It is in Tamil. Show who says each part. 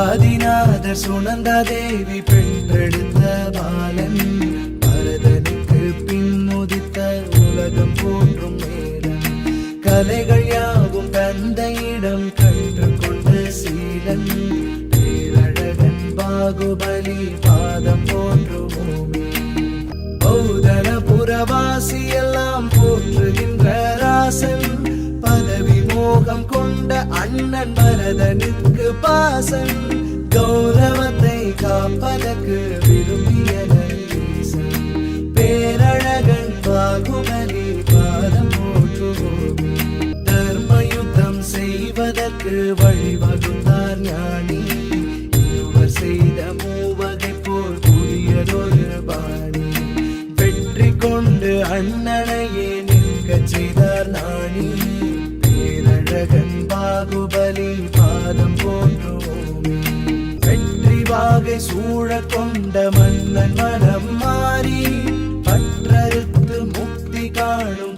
Speaker 1: ஆதிநாதர் சுனந்தா தேவி பெற்றெடுத்த பாலன் பரதனுக்கு பின்னுதித்த உலகம் போன்றும் நேரம் கலைகள் யாவும் தந்தையிடம் கன்று கொண்ட சீலன் பேரழகன் பாகுபலி பாதம் போன்று பூமி பௌதன புறவாசி எல்லாம் போற்றுகின்ற ராசன் பதவி மோகம் கொண்ட அண்ணன் பரதனுக்கு பாசன் கௌரவத்தை காப்பதற்கு விரும்பிய நல்லீசன் பேரழகன் பாகுபலி பாதம் போற்றுவோம் தர்ம யுத்தம் செய்வதற்கு வழிவகுத்தார் ஞானி இருவர் செய்த மூவகை போல் புதியதொரு பாணி வெற்றி கொண்டு அண்ணனையே நிற்க செய்தார் நாணி பேரழகன் பாகுபலி பாதம் போன்றோமே வெற்றி வாகை சூழ கொண்ட மன்னன் மனம் மாறி பற்றறுத்து முக்தி காணும்